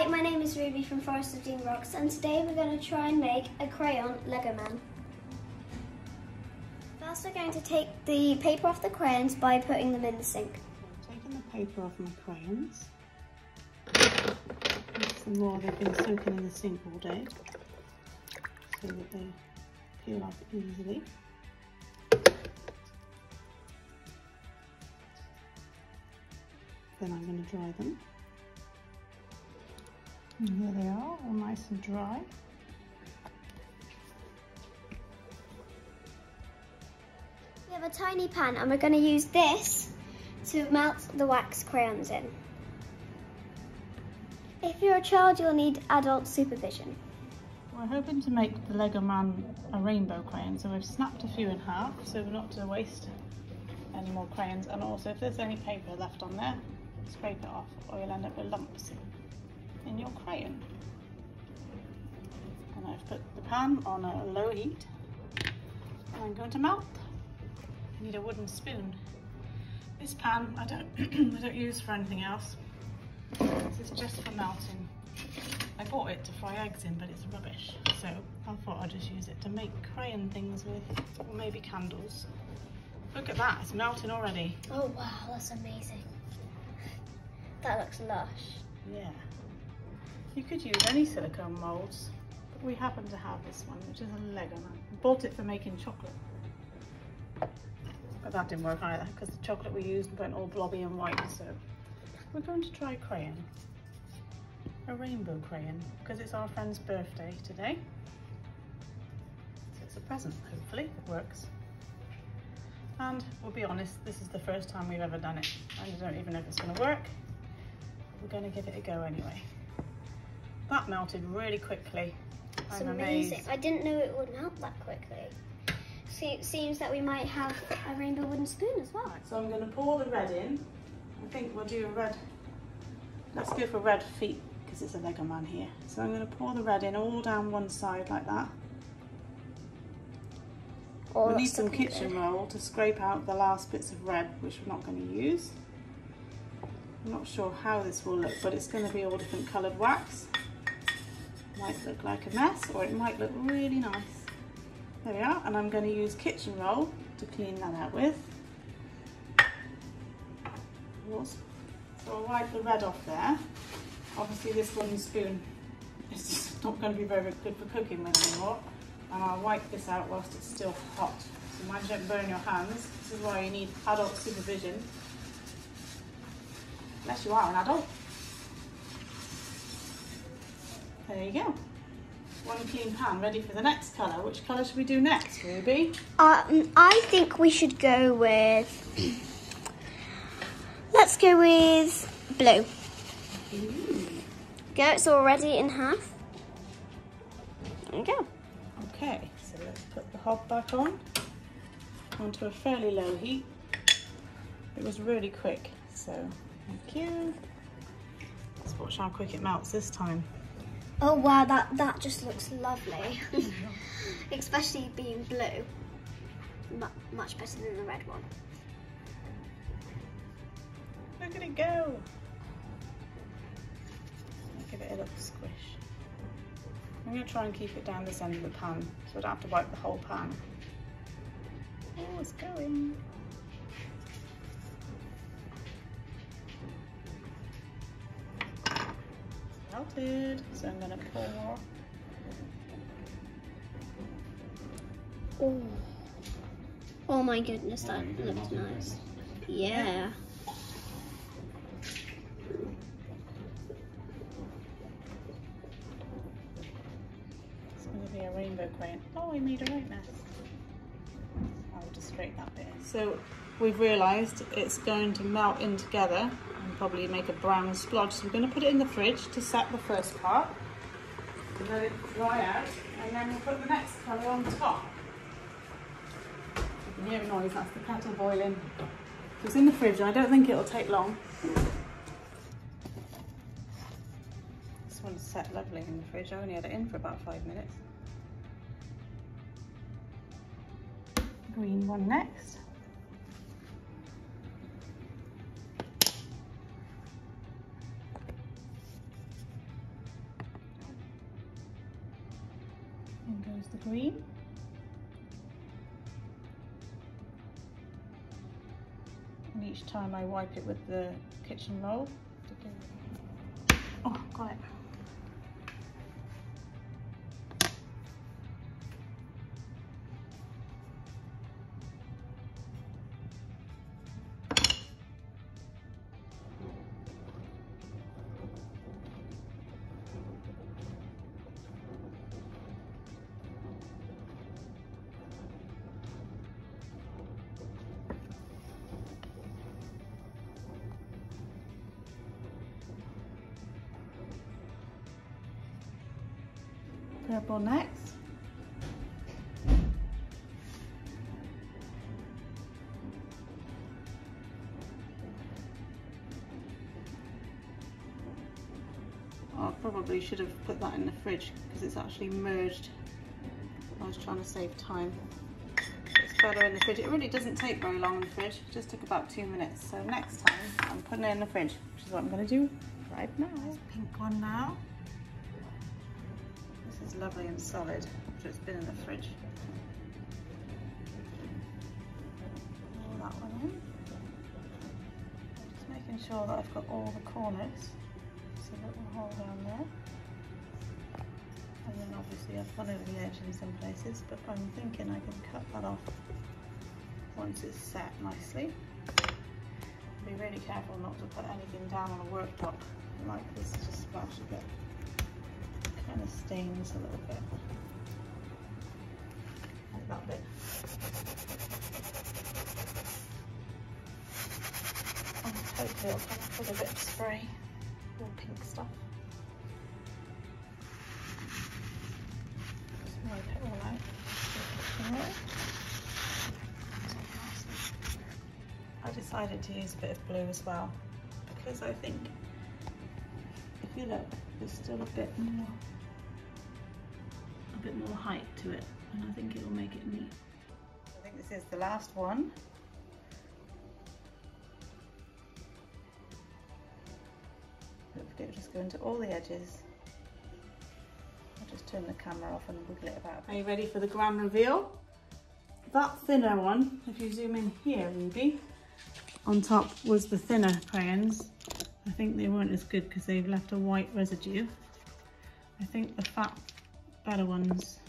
Hi, my name is Ruby from Fodrocks, and today we're going to try and make a crayon Lego man. First we're going to take the paper off the crayons by putting them in the sink. I'm taking the paper off my crayons. Some more, they've been soaking in the sink all day so that they peel off easily. Then I'm going to dry them. And here they are, all nice and dry. We have a tiny pan and we're going to use this to melt the wax crayons in. If you're a child, you'll need adult supervision. We're hoping to make the Lego man a rainbow crayon, so we've snapped a few in half so not to waste any more crayons, and also if there's any paper left on there, scrape it off or you'll end up with lumps in your crayon. And I've put the pan on a low heat and I'm going to melt. I need a wooden spoon. This pan I don't use for anything else. This is just for melting. I bought it to fry eggs in, but it's rubbish, so I thought I'd just use it to make crayon things with, or maybe candles. Look at that, it's melting already. Oh wow, that's amazing. That looks lush. Yeah. You could use any silicone moulds, but we happen to have this one, which is a Lego man. I bought it for making chocolate. But that didn't work either, because the chocolate we used went all blobby and white, so we're going to try crayon. A rainbow crayon, because it's our friend's birthday today. So it's a present, hopefully, it works. And we'll be honest, this is the first time we've ever done it. And I don't even know if it's going to work. We're going to give it a go anyway. That melted really quickly. It's I'm amazing. amazed. I didn't know it would melt that quickly. See, it seems that we might have a rainbow wooden spoon as well. Right, so I'm going to pour the red in. I think we'll do a red. Let's go for red feet because it's a Lego man here. So I'm going to pour the red in all down one side like that. Oh, we'll need some kitchen roll to scrape out the last bits of red, which we're not going to use. I'm not sure how this will look, but it's going to be all different coloured wax. Might look like a mess, or it might look really nice. There we are, and I'm going to use kitchen roll to clean that out with. So I'll wipe the red off there. Obviously this wooden spoon is just not going to be very good for cooking with anymore. And I'll wipe this out whilst it's still hot. So mind you don't burn your hands. This is why you need adult supervision. Unless you are an adult. There you go. One clean pan ready for the next colour. Which colour should we do next, Ruby? I think we should go with... Let's go with blue. Ooh. Go, it's already in half. There we go. Okay, so let's put the hob back on. Onto a fairly low heat. It was really quick, so thank you. Let's watch how quick it melts this time. Oh wow, that just looks lovely. Especially being blue. Much better than the red one. Look at it go. I'll give it a little squish. I'm going to try and keep it down this end of the pan so I don't have to wipe the whole pan. Oh, it's going. Melted, so I'm going to pour. Oh. Oh my goodness, that looks nice. Yeah. It's going to be a rainbow crayon. Oh, I made a right mess. I'll just straighten that bit. So we've realised it's going to melt in together and probably make a brown splodge. So we're going to put it in the fridge to set the first part. And let it dry out, and then we'll put the next colour on top. You can hear a noise, that's the kettle boiling. So it's in the fridge, and I don't think it'll take long. This one's set lovely in the fridge. I only had it in for about 5 minutes. Green one next. In goes the green. And each time I wipe it with the kitchen roll. Oh, got it. Purple next. I probably should have put that in the fridge because it's actually merged. I was trying to save time. It's better in the fridge. It really doesn't take very long in the fridge. It just took about 2 minutes. So next time I'm putting it in the fridge, which is what I'm going to do right now. This pink one now. This is lovely and solid after it's been in the fridge. Roll that one in. Just making sure that I've got all the corners. So a little hole down there. And then obviously I've gone over the edge in some places, but I'm thinking I can cut that off once it's set nicely. Be really careful not to put anything down on a worktop like this, just splash a bit. Kind of stains a little bit. Like that bit. And hopefully I'll come up with a bit of spray. All pink stuff. Just wipe it all out. I decided to use a bit of blue as well because I think if you look, there's still a bit more height to it, and I think it'll make it neat. I think this is the last one. Hopefully it'll just go into all the edges. I'll just turn the camera off and wiggle it about. Are you ready for the grand reveal? That thinner one, if you zoom in here, Ruby, on top was the thinner crayons. I think they weren't as good because they've left a white residue. I think the fat, better ones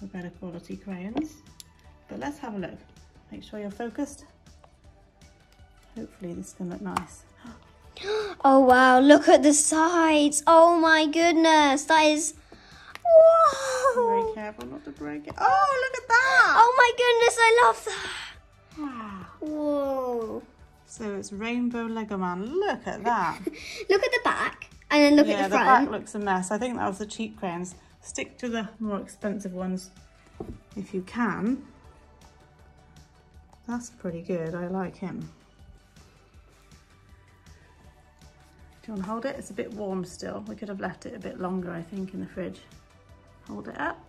are better quality crayons. But let's have a look. Make sure you're focused. Hopefully this can look nice. Oh wow, look at the sides. Oh my goodness, that is... Whoa! Very careful not to break it. Oh, look at that! Oh my goodness, I love that. Wow. Whoa. So it's Rainbow Lego Man. Look at that. Look at the back and then look at the front. Yeah, the back looks a mess. I think that was the cheap crayons. Stick to the more expensive ones if you can. That's pretty good. I like him. Do you want to hold it? It's a bit warm still. We could have left it a bit longer, I think, in the fridge. Hold it up.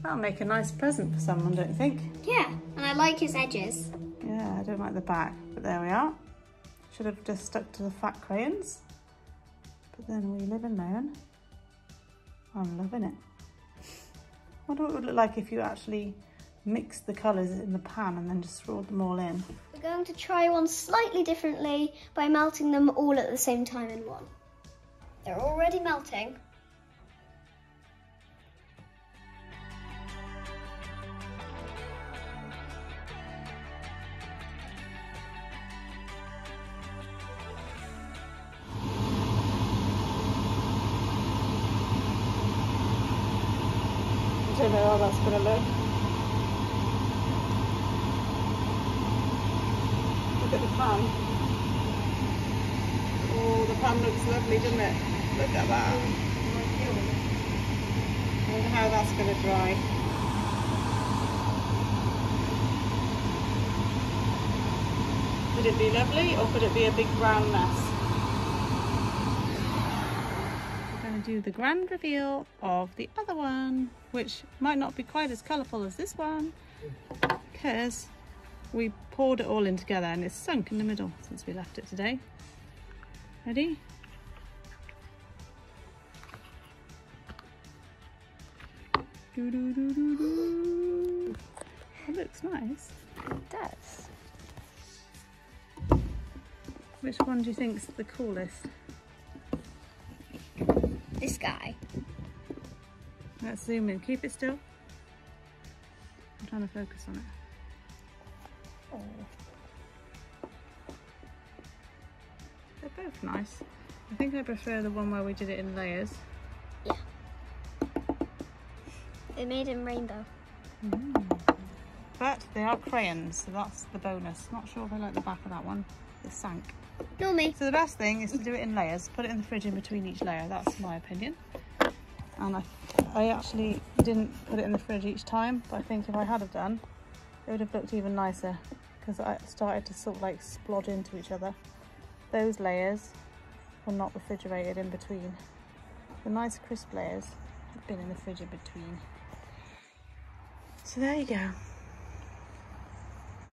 That'll make a nice present for someone, don't you think? Yeah, and I like his edges. Yeah, I don't like the back, but there we are. Should have just stuck to the fat crayons. But then we live and learn. I'm loving it. I wonder what it would look like if you actually mixed the colours in the pan and then just rolled them all in. We're going to try one slightly differently by melting them all at the same time in one. They're already melting. I don't know how that's going to look. Look at the pan. Oh, the pan looks lovely, doesn't it? Look at that. I wonder how that's going to dry. Could it be lovely or could it be a big brown mess? We're going to do the grand reveal of the other one, which might not be quite as colourful as this one because we poured it all in together and it's sunk in the middle since we left it today. Ready? Do, do, do, do, do. That looks nice. It does. Which one do you think's the coolest? This guy. Let's zoom in. Keep it still. I'm trying to focus on it. Oh. They're both nice. I think I prefer the one where we did it in layers. Yeah. They made in rainbow. But they are crayons, so that's the bonus. Not sure if I like the back of that one. It sank. Nor me. So the best thing is to do it in layers. Put it in the fridge in between each layer. That's my opinion. And I actually didn't put it in the fridge each time, but I think if I had have done, it would have looked even nicer because I started to sort of like splodge into each other. Those layers were not refrigerated in between. The nice crisp layers have been in the fridge in between. So there you go.